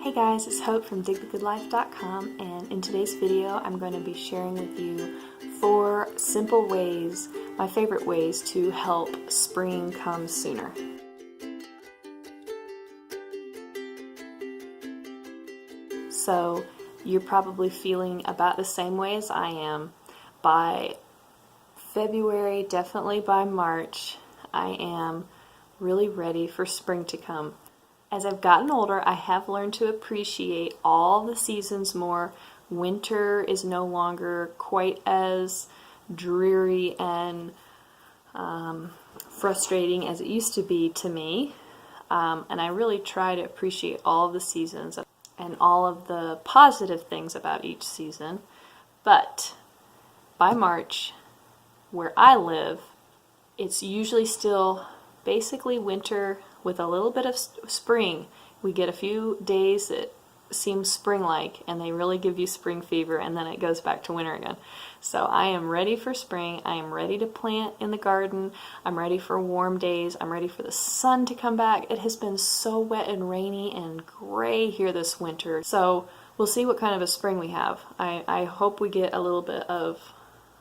Hey guys, it's Hope from digthegoodlife.com, and in today's video I'm going to be sharing with you 4 simple ways, my favorite ways to help spring come sooner. So you're probably feeling about the same way as I am. By February, definitely by March, I am really ready for spring to come. As I've gotten older, I have learned to appreciate all the seasons more. Winter is no longer quite as dreary and frustrating as it used to be to me. And I really try to appreciate all of the seasons and all of the positive things about each season. But by March, where I live, it's usually still basically winter with a little bit of spring. We get a few days that seem spring-like, and they really give you spring fever, and then it goes back to winter again. So I am ready for spring. I am ready to plant in the garden. I'm ready for warm days. I'm ready for the sun to come back. It has been so wet and rainy and gray here this winter. So we'll see what kind of a spring we have. I hope we get a little bit of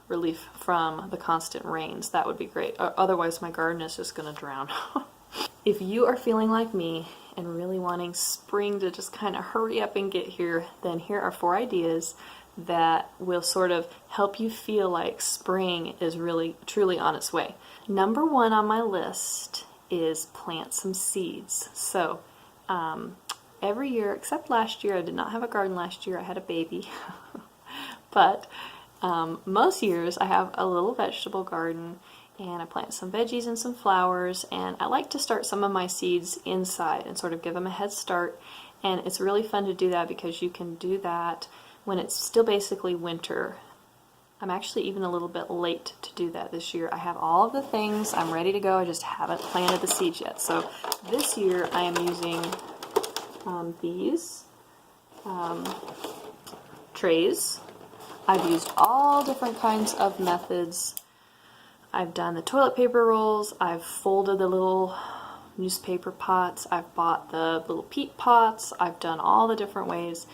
relief from the constant rains. That would be great. Otherwise my garden is just going to drown. If you are feeling like me and really wanting spring to just kind of hurry up and get here, then here are 4 ideas that will sort of help you feel like spring is really truly on its way. Number 1 on my list is plant some seeds. So every year, except last year, I did not have a garden last year, I had a baby. But most years I have a little vegetable garden, and I plant some veggies and some flowers, and I like to start some of my seeds inside and sort of give them a head start. And it's really fun to do that because you can do that when it's still basically winter. I'm actually even a little bit late to do that this year. I have all of the things, I'm ready to go, I just haven't planted the seeds yet. So this year I am using these trays. I've used all different kinds of methods. I've done the toilet paper rolls, I've folded the little newspaper pots, I've bought the little peat pots, I've done all the different ways.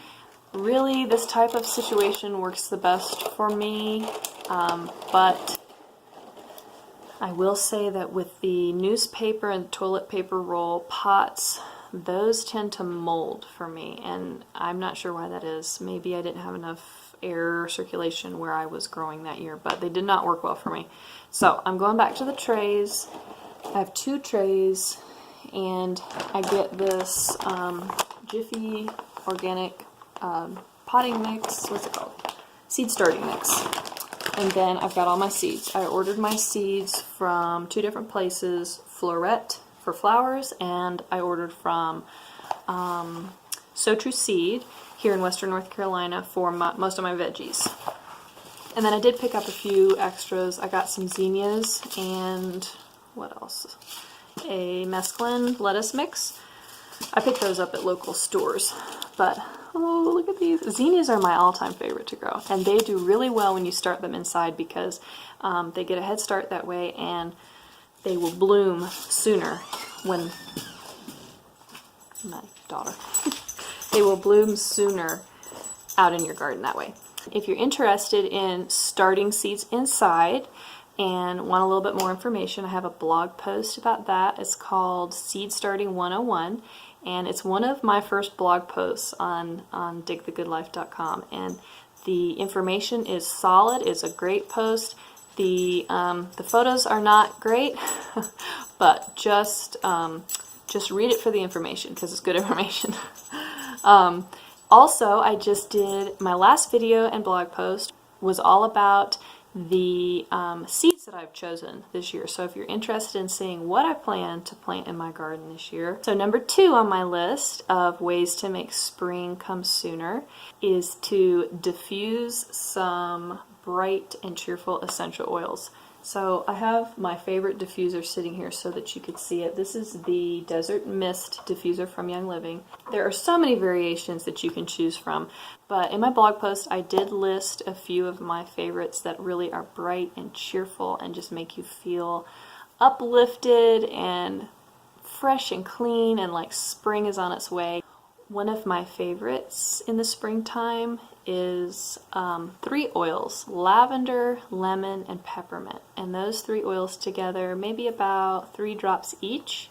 Really, this type of situation works the best for me, but I will say that with the newspaper and toilet paper roll pots, those tend to mold for me, and I'm not sure why that is. Maybe I didn't have enough air circulation where I was growing that year, but they did not work well for me. So I'm going back to the trays. I have 2 trays, and I get this Jiffy organic potting mix. What's it called? Seed starting mix. And then I've got all my seeds. I ordered my seeds from 2 different places, Floret for flowers, and I ordered from Seed here in Western North Carolina for most of my veggies. And then I did pick up a few extras. I got some zinnias and what else? A mesclun lettuce mix. I picked those up at local stores. But oh, look at these. Zinnias are my all-time favorite to grow, and they do really well when you start them inside because they get a head start that way, and they will bloom sooner when my daughter. They will bloom sooner out in your garden that way. If you're interested in starting seeds inside and want a little bit more information, I have a blog post about that. It's called Seed Starting 101, and it's one of my first blog posts on digthegoodlife.com, and the information is solid. It's a great post. The photos are not great, but just read it for the information because it's good information. Also, I just did my last video and blog post was all about the seeds that I've chosen this year. So if you're interested in seeing what I plan to plant in my garden this year. So number 2 on my list of ways to make spring come sooner is to diffuse some bright and cheerful essential oils. So I have my favorite diffuser sitting here so that you could see it. This is the Desert Mist diffuser from Young Living. There are so many variations that you can choose from, but in my blog post I did list a few of my favorites that really are bright and cheerful and just make you feel uplifted and fresh and clean and like spring is on its way. One of my favorites in the springtime is 3 oils: lavender, lemon, and peppermint. And those 3 oils together, maybe about 3 drops each,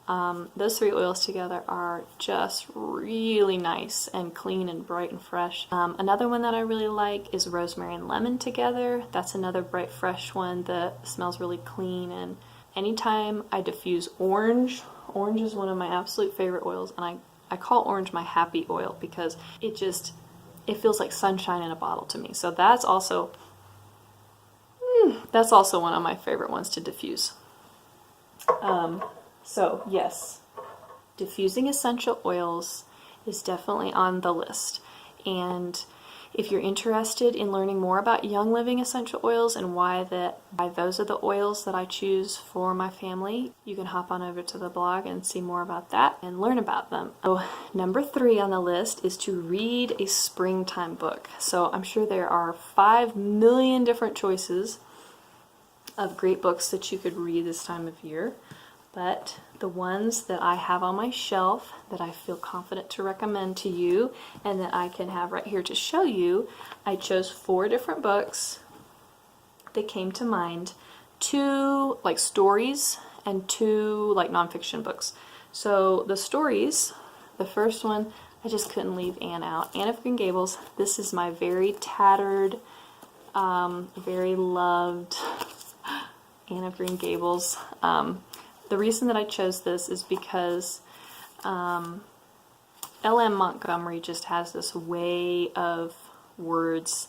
those 3 oils together are just really nice and clean and bright and fresh. Another one that I really like is rosemary and lemon together. That's another bright, fresh one that smells really clean. And anytime I diffuse orange is one of my absolute favorite oils, and I call orange my happy oil because it feels like sunshine in a bottle to me. So that's also one of my favorite ones to diffuse. So yes, diffusing essential oils is definitely on the list. And if you're interested in learning more about Young Living essential oils and why those are the oils that I choose for my family, you can hop on over to the blog and see more about that and learn about them. So number 3 on the list is to read a springtime book. So I'm sure there are 5 million different choices of great books that you could read this time of year. But the ones that I have on my shelf that I feel confident to recommend to you and that I can have right here to show you, I chose 4 different books that came to mind. 2 like stories and 2 like nonfiction books. So the stories, the first one, I just couldn't leave Anne out. Anne of Green Gables. This is my very tattered, very loved Anne of Green Gables. The reason that I chose this is because L.M. Montgomery just has this way of words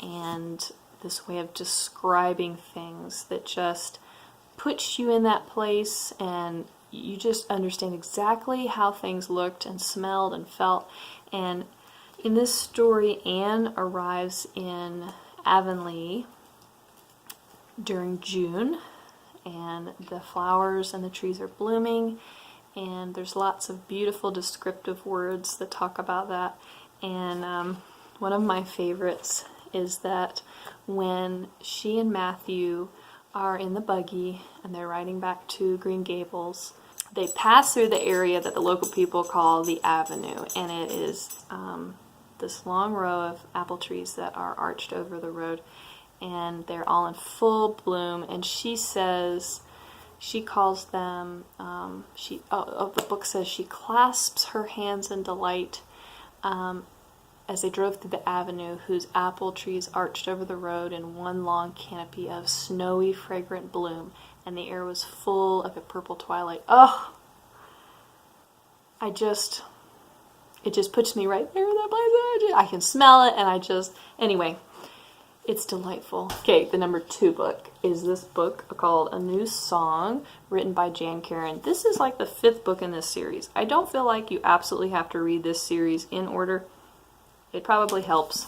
and this way of describing things that just puts you in that place, and you just understand exactly how things looked and smelled and felt. And in this story, Anne arrives in Avonlea during June, and the flowers and the trees are blooming, and there's lots of beautiful descriptive words that talk about that. And one of my favorites is that when she and Matthew are in the buggy and they're riding back to Green Gables, they pass through the area that the local people call the Avenue, and it is this long row of apple trees that are arched over the road, and they're all in full bloom. And she says, she calls them, the book says she clasps her hands in delight as they drove through the avenue, whose apple trees arched over the road in one long canopy of snowy, fragrant bloom, and the air was full of a purple twilight. Oh, it just puts me right there in that place. I can smell it, and anyway, it's delightful. Okay, the number 2 book is this book called A New Song, written by Jan Karon. This is like the 5th book in this series. I don't feel like you absolutely have to read this series in order. It probably helps.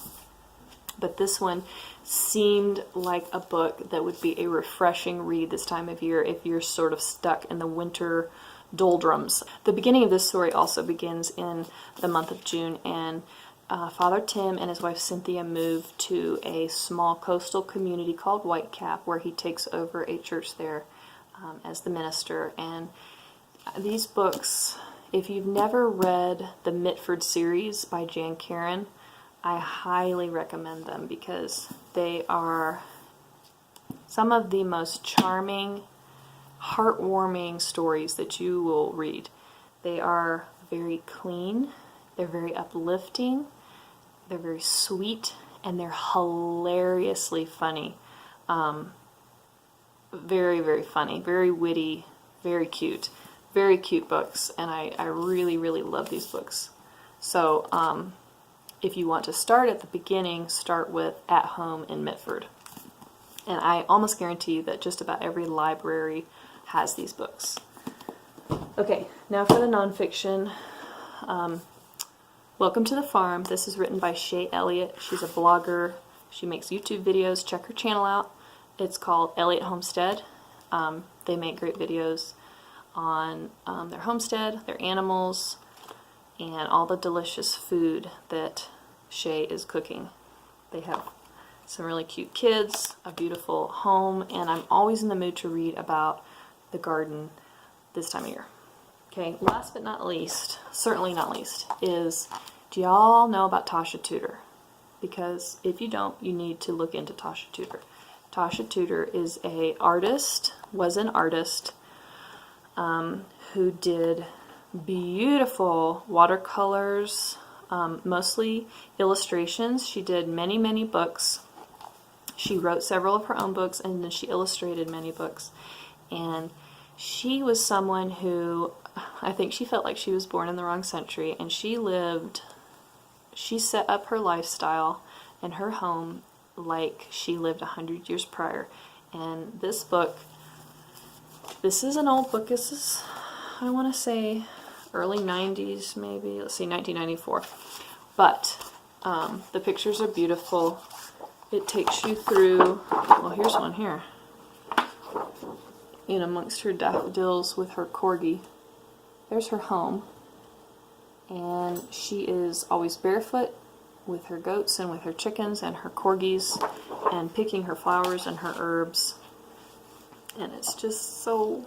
But this one seemed like a book that would be a refreshing read this time of year if you're sort of stuck in the winter doldrums. The beginning of this story also begins in the month of June, and Father Tim and his wife Cynthia move to a small coastal community called Whitecap, where he takes over a church there as the minister. And these books, if you've never read the Mitford series by Jan Karon, I highly recommend them because they are some of the most charming, heartwarming stories that you will read. They are very clean, they're very uplifting, they're very sweet, and they're hilariously funny. Very, very funny, very witty, very cute books, and I really, really love these books. So if you want to start at the beginning, start with At Home in Mitford. And I almost guarantee you that just about every library has these books. Okay, now for the nonfiction. Welcome to the Farm. This is written by Shay Elliott. She's a blogger. She makes YouTube videos. Check her channel out. It's called Elliott Homestead. They make great videos on their homestead, their animals, and all the delicious food that Shay is cooking. They have some really cute kids, a beautiful home, and I'm always in the mood to read about the garden this time of year. Okay, last but not least, certainly not least, is, do y'all know about Tasha Tudor? Because if you don't, you need to look into Tasha Tudor. Tasha Tudor is was an artist who did beautiful watercolors, mostly illustrations. She did many, many books. She wrote several of her own books, and then she illustrated many books. And she was someone who, I think she felt like she was born in the wrong century, and she set up her lifestyle and her home like she lived 100 years prior. And this book, this is an old book. This is, I want to say, early 90s maybe. Let's see, 1994. But the pictures are beautiful. It takes you through, well, here's one here. In amongst her daffodils with her corgi. There's her home. And she is always barefoot with her goats and with her chickens and her corgis and picking her flowers and her herbs. And it's just so,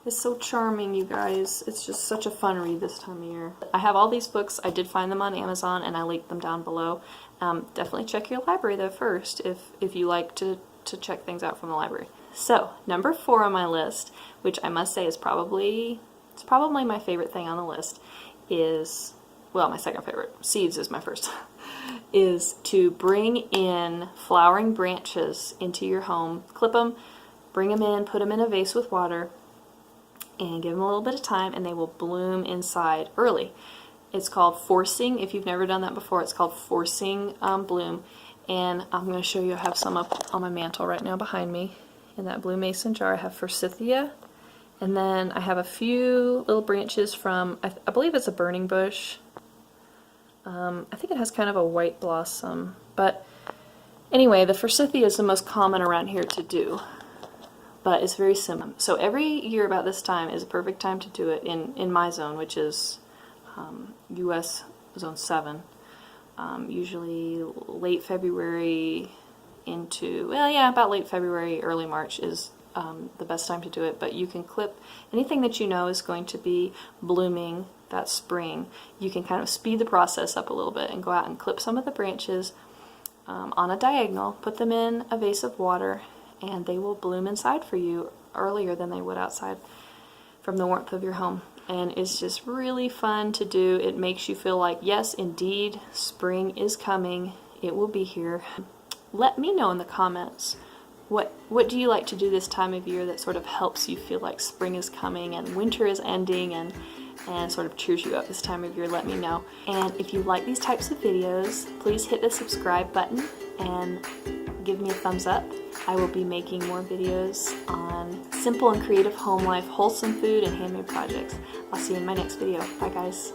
it's so charming, you guys. It's just such a fun read this time of year. I have all these books. I did find them on Amazon, and I linked them down below. Definitely check your library though first if you like to check things out from the library. So, number 4 on my list, which I must say is probably my favorite thing on the list, is, well, my second favorite, seeds is my first, is to bring in flowering branches into your home, clip them, bring them in, put them in a vase with water, and give them a little bit of time, and they will bloom inside early. It's called forcing. If you've never done that before, it's called forcing bloom. And I'm going to show you, I have some up on my mantle right now behind me. In that blue mason jar, I have forsythia. And then I have a few little branches from, I believe it's a burning bush. I think it has kind of a white blossom. But anyway, the forsythia is the most common around here to do. But it's very simple. So every year about this time is a perfect time to do it in my zone, which is US Zone 7. Usually late February into, well, yeah, about late February, early March is the best time to do it. But you can clip anything that you know is going to be blooming that spring. You can kind of speed the process up a little bit and go out and clip some of the branches on a diagonal, put them in a vase of water, and they will bloom inside for you earlier than they would outside from the warmth of your home. And it's just really fun to do. It makes you feel like, yes, indeed, spring is coming. It will be here. Let me know in the comments, what do you like to do this time of year that sort of helps you feel like spring is coming and winter is ending and sort of cheers you up this time of year. Let me know. And if you like these types of videos, please hit the subscribe button and give me a thumbs up. I will be making more videos on simple and creative home life, wholesome food, and handmade projects. I'll see you in my next video. Bye, guys.